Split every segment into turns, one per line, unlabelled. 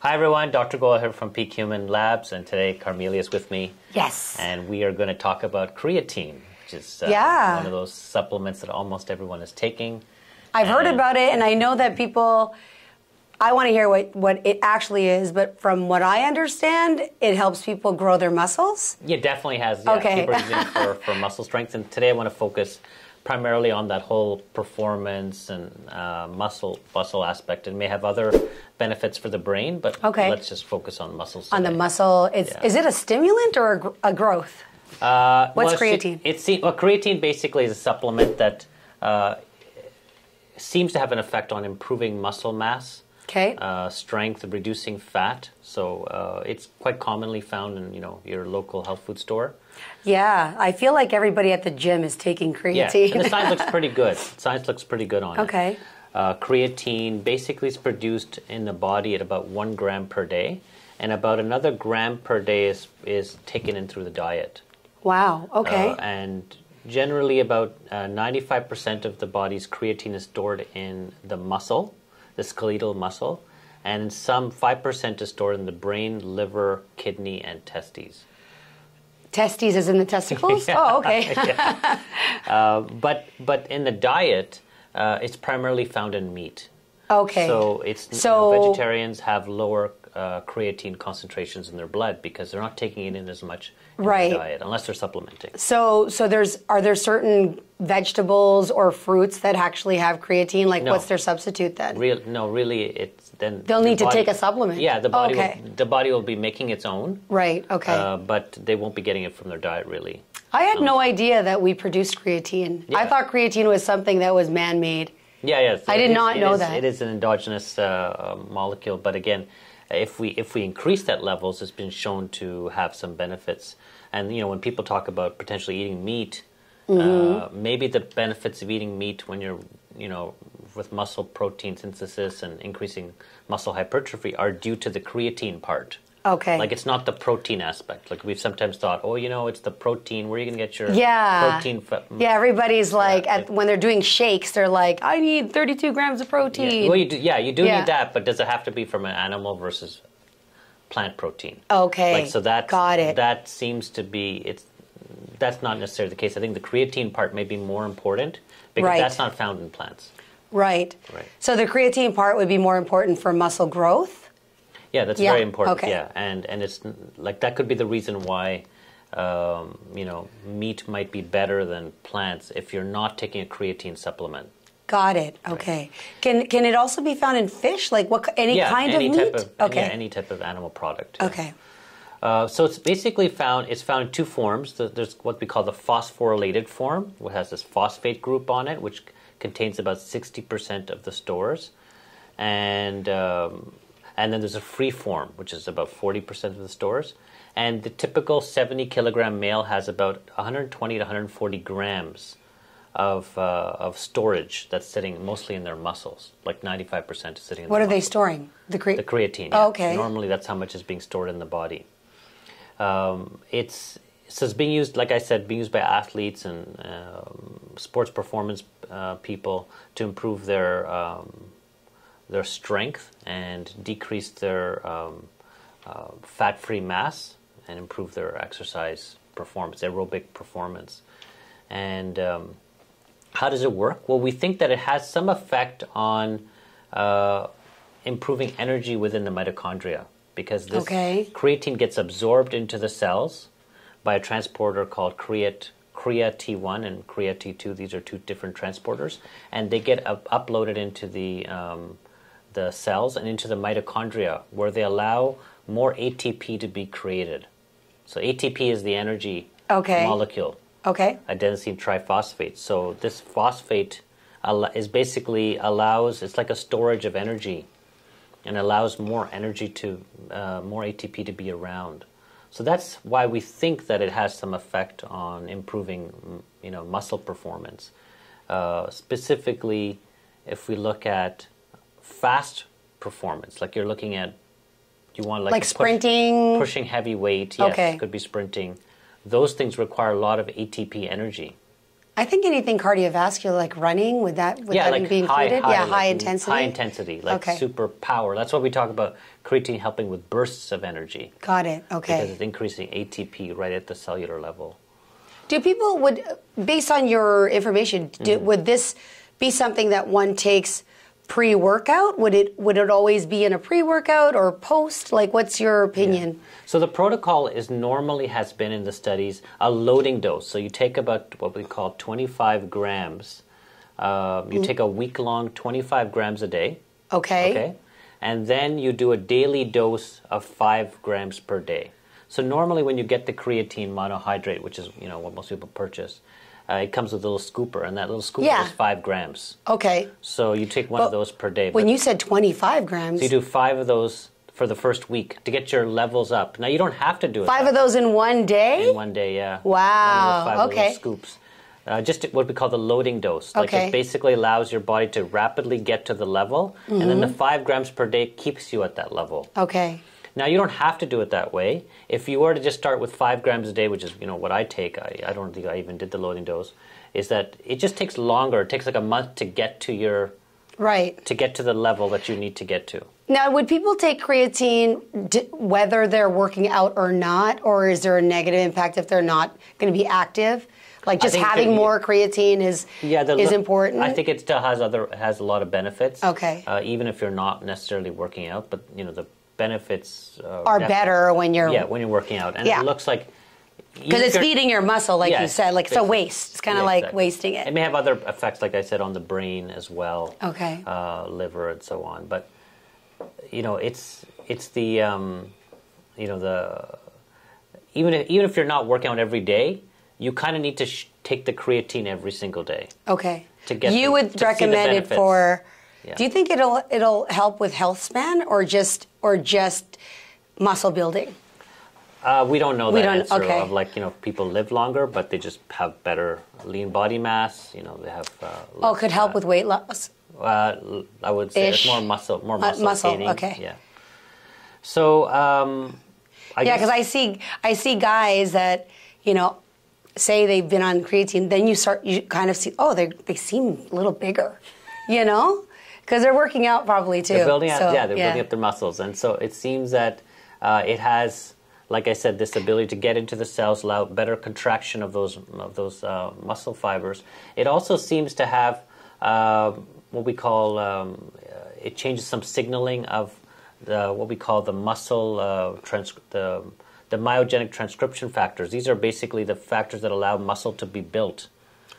Hi everyone, Dr. Goel here from Peak Human Labs, and today Carmelia is with me.
Yes.
And we are going to talk about creatine, which is one of those supplements that almost everyone is taking.
I've heard about it, and I know that people, I want to hear what it actually is, but from what I understand, it helps people grow their muscles.
Yeah, it definitely has. Yeah,
okay.
People are using it for muscle strength, and today I want to focus primarily on that whole performance and muscle aspect. It may have other benefits for the brain, but let's just focus on muscles today.
On the muscle, is it a stimulant or a growth? What's creatine?
Creatine basically is a supplement that seems to have an effect on improving muscle mass, strength, reducing fat. So it's quite commonly found in your local health food store.
Yeah, I feel like everybody at the gym is taking creatine.
Yeah, and the science looks pretty good. Science looks pretty good on it.
Okay.
Creatine basically is produced in the body at about 1 gram per day, and about another gram per day is taken in through the diet.
Wow, okay.
And generally about 95% of the body's creatine is stored in the muscle, the skeletal muscle, and some 5% is stored in the brain, liver, kidney, and testes.
Testes as in the testicles?
Yeah.
Oh, okay.
But in the diet, it's primarily found in meat.
Okay.
So vegetarians have lower creatine concentrations in their blood because they're not taking it in as much in their diet unless they're supplementing.
So are there certain vegetables or fruits that actually have creatine? Like, what's their substitute then?
Really, it's then
they'll need to take a supplement.
Yeah, the body will be making its own.
Right. Okay.
But they won't be getting it from their diet really.
I had no idea that we produced creatine. Yeah. I thought creatine was something that was man-made.
Yeah.
I did not know that.
It is an endogenous molecule, but again, if we increase that levels, it's been shown to have some benefits. And when people talk about potentially eating meat, maybe the benefits of eating meat when you're with muscle protein synthesis and increasing muscle hypertrophy are due to the creatine part.
Okay.
Like it's not the protein aspect. Like we've sometimes thought, it's the protein. Where are you going to get your protein?
Yeah, everybody's like, when they're doing shakes, they're like, I need 32 grams of protein.
Yeah. Well, you do need that, but does it have to be from an animal versus plant protein?
Okay.
Like, so
got it.
That seems to be, that's not necessarily the case. I think the creatine part may be more important because that's not found in plants.
Right. So the creatine part would be more important for muscle growth?
Yeah, that's very important.
Okay.
Yeah, and it's like that could be the reason why meat might be better than plants if you're not taking a creatine supplement.
Got it. Okay. Can it also be found in fish? Like any kind of meat?
Any type of animal product. Yeah.
Okay.
So it's basically found in two forms. There's what we call the phosphorylated form, which has this phosphate group on it, which contains about 60% of the stores, and then there's a free form, which is about 40% of the stores. And the typical 70-kilogram male has about 120 to 140 grams of storage that's sitting mostly in their muscles. Like 95% is sitting in their muscles.
What are they storing? The
creatine.
Oh, okay.
Normally that's how much is being stored in the body. It's being used, like I said, being used by athletes and sports performance people to improve their strength and decrease their fat-free mass and improve their exercise performance, aerobic performance. And how does it work? Well, we think that it has some effect on improving energy within the mitochondria because this creatine gets absorbed into the cells by a transporter called CREA-T1 and CREA-T2. These are two different transporters, and they get uploaded into the cells and into the mitochondria, where they allow more ATP to be created. So ATP is the energy molecule.
Okay.
Adenosine triphosphate. So this phosphate is basically it's like a storage of energy, and allows more energy more ATP to be around. So that's why we think that it has some effect on improving, muscle performance. Specifically, if we look at fast performance, like you're looking at, you want like
sprinting,
pushing heavy weight. Yes, could be sprinting. Those things require a lot of ATP energy.
I think anything cardiovascular, like running, would that
like
be included?
High
High intensity.
High intensity, like super power. That's what we talk about creatine helping with bursts of energy.
Got it. Okay.
Because it's increasing ATP right at the cellular level.
Do people based on your information, would this be something that one takes pre-workout? Would it always be in a pre-workout or post? Like, what's your opinion?
Yeah. So the protocol normally has been in the studies a loading dose. So you take about what we call 25 grams. You take a week-long 25 grams a day. Okay. And then you do a daily dose of 5 grams per day. So normally when you get the creatine monohydrate, which is what most people purchase, it comes with a little scooper, and that little scooper is 5 grams.
Okay.
So you take one of those per day.
When you said 25 grams...
So you do 5 of those for the first week to get your levels up. Now, you don't have to do it.
5 of those in one day?
In one day, yeah.
Wow.
5 little scoops. Just what we call the loading dose. Like it basically allows your body to rapidly get to the level, and then the 5 grams per day keeps you at that level.
Okay.
Now, you don't have to do it that way. If you were to just start with 5 grams a day, which is what I take, I don't think I even did the loading dose, is that it just takes longer. It takes like a month to get to your...
Right.
To get to the level that you need to get to.
Now, would people take creatine whether they're working out or not, or is there a negative impact if they're not going to be active? Like just having more creatine is important?
I think it still has a lot of benefits.
Okay.
Even if you're not necessarily working out, but the benefits
are better when you're...
Yeah, when you're working out. And it looks like...
Because it's feeding your muscle, like you said, like it's a waste. It's kind of like wasting it.
It may have other effects, like I said, on the brain as well.
Okay.
Liver and so on. But, it's the, the... Even if you're not working out every day, you kind of need to take the creatine every single day.
Okay.
To get
you would recommend it for...
Yeah.
Do you think it'll help with health span or just muscle building?
We don't know that answer of people live longer, but they just have better lean body mass. They have.
It could help with weight loss.
I would say it's more muscle gaining.
Okay.
Yeah. So.
Because I see guys that say they've been on creatine, then you kind of see they seem a little bigger, because they're working out probably too.
They're building building up their muscles, and so it seems that it has, like I said, this ability to get into the cells, allow better contraction of those muscle fibers. It also seems to have what we call it changes some signaling of what we call the muscle the myogenic transcription factors. These are basically the factors that allow muscle to be built.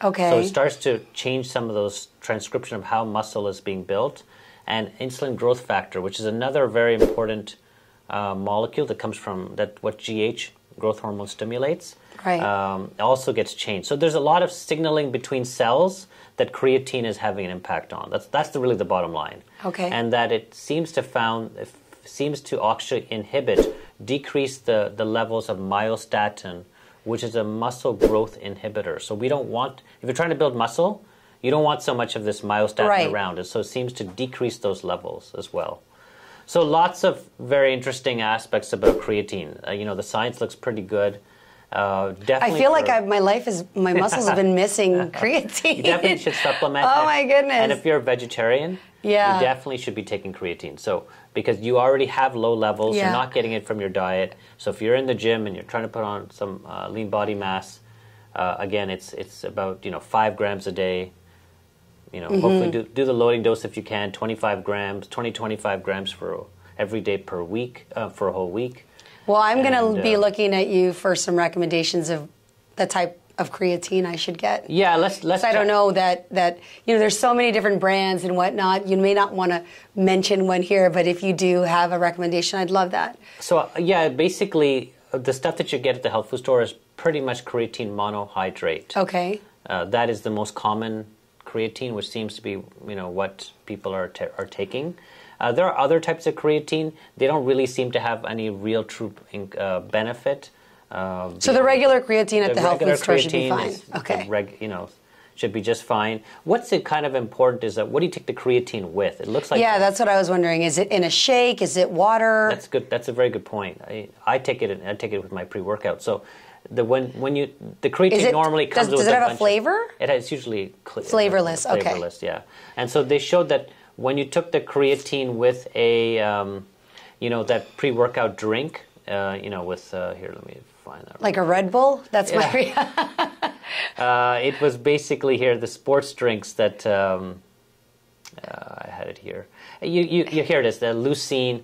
Okay.
So it starts to change some of those transcription of how muscle is being built, and insulin growth factor, which is another very important molecule that comes from what GH, growth hormone, stimulates.
Right.
Also gets changed. So there's a lot of signaling between cells that creatine is having an impact on. That's really the bottom line.
Okay.
And that it seems to actually decrease the levels of myostatin, which is a muscle growth inhibitor. So we don't want, if you're trying to build muscle, you don't want so much of this myostatin around it. So it seems to decrease those levels as well. So lots of very interesting aspects about creatine. The science looks pretty good. Definitely
I feel like my muscles have been missing creatine.
You definitely should supplement.
Oh my goodness.
And if you're a vegetarian, you definitely should be taking creatine. So because you already have low levels, you're not getting it from your diet. So if you're in the gym and you're trying to put on some lean body mass, again, it's about 5 grams a day. Hopefully do the loading dose if you can, 25 grams for every day per week, for a whole week.
Well, I'm going to be looking at you for some recommendations of the type of creatine I should get.
Yeah, let's.
I don't know that there's so many different brands and whatnot. You may not want to mention one here, but if you do have a recommendation, I'd love that. So
basically the stuff that you get at the health food store is pretty much creatine monohydrate.
Okay.
That is the most common creatine, which seems to be what people are taking. There are other types of creatine. They don't really seem to have any real true benefit.
So the regular creatine at the health food store should be fine.
Should be just fine. What's kind of important is that what do you take the creatine with? It looks like
that's what I was wondering. Is it in a shake? Is it water?
That's good. That's a very good point. I take it with my pre-workout. So the creatine normally comes with
does it have a flavor?
It's usually
flavorless. Okay.
Flavorless, yeah. And so they showed that when you took the creatine with a that pre-workout drink, with here, let me find that.
Like a Red Bull? That's
it was basically here the sports drinks that I had it here. You here it is, the leucine.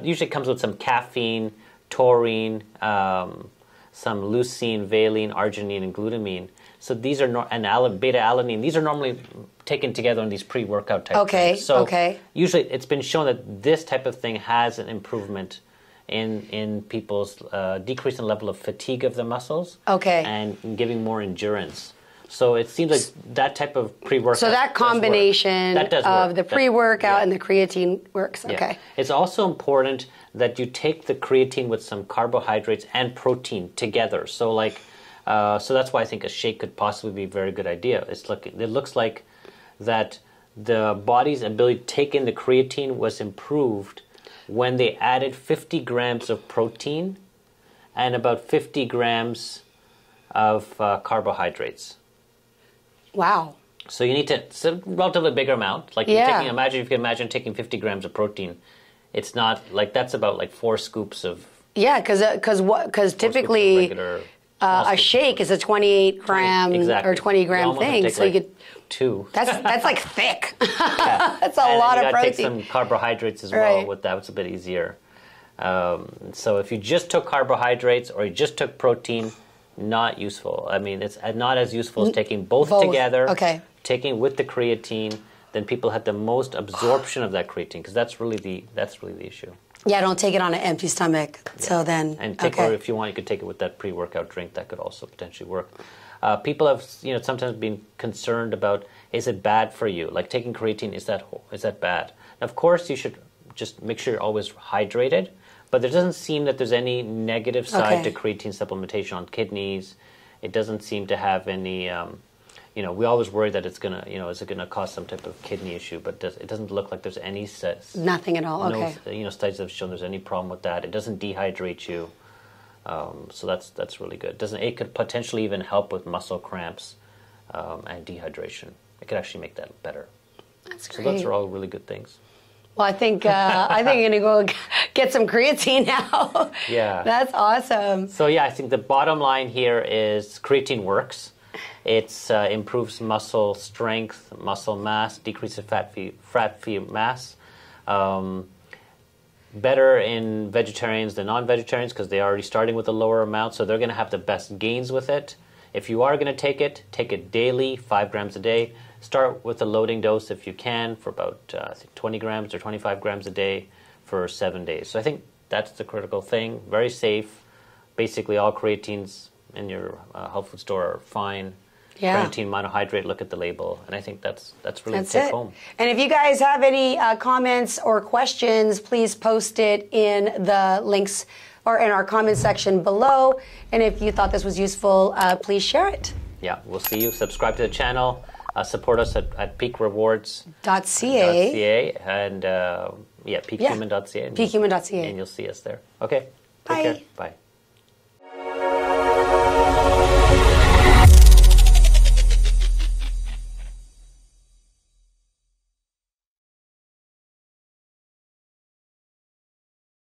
Usually comes with some caffeine, taurine, some leucine, valine, arginine, and glutamine. So these are beta-alanine. These are normally taken together in these pre-workout type things. So usually it's been shown that this type of thing has an improvement in people's decrease in level of fatigue of the muscles. And giving more endurance. So it seems like that type of pre-workout.
So that combination of the pre-workout and the creatine works.
Yeah.
Okay.
It's also important that you take the creatine with some carbohydrates and protein together. So so that's why I think a shake could possibly be a very good idea. It looks like that the body's ability to take in the creatine was improved when they added 50 grams of protein and about 50 grams of carbohydrates.
Wow.
So you need to, it's a relatively bigger amount. Like imagine if you can imagine taking 50 grams of protein. It's not like that's about like 4 scoops of.
Yeah, because typically a shake is a 28 gram or 20 gram thing. So you could
2.
That's like thick. That's a lot of protein.
Take some carbohydrates as well with that. It's a bit easier. So if you just took carbohydrates or you just took protein, not useful. I mean, it's not as useful as taking both together.
Okay.
Taking with the creatine, then people had the most absorption of that creatine because that's really the issue.
Yeah, don't take it on an empty stomach. Yeah. So then,
or if you want, you could take it with that pre-workout drink. That could also potentially work. People have, sometimes been concerned about, is it bad for you? Like taking creatine, is that bad? Of course, you should just make sure you're always hydrated. But there doesn't seem that there's any negative side to creatine supplementation on kidneys. It doesn't seem to have any, we always worry that it's going to, is it going to cause some type of kidney issue, but it doesn't look like there's any...
Nothing at all, okay.
No, studies have shown there's any problem with that. It doesn't dehydrate you, so that's really good. It could potentially even help with muscle cramps and dehydration. It could actually make that better.
That's great.
So those are all really good things.
Well, I think I'm going to go get some creatine now.
Yeah.
That's awesome. So,
yeah, I think the bottom line here is creatine works. It improves muscle strength, muscle mass, decreases fat mass. Better in vegetarians than non-vegetarians because they're already starting with a lower amount, so they're going to have the best gains with it. If you are going to take it daily, 5 grams a day. Start with a loading dose if you can for about I think 20 grams or 25 grams a day for 7 days. So I think that's the critical thing. Very safe. Basically, all creatines in your health food store are fine.
Yeah.
Creatine monohydrate, look at the label. And I think that's really take home.
And if you guys have any comments or questions, please post it in the links or in our comment section below. And if you thought this was useful, please share it.
Yeah, we'll see you. Subscribe to the channel. Support us at peakrewards.ca and peakhuman.ca.
Peakhuman.ca.
And you'll see us there. Okay.
Bye.
Take care. Bye.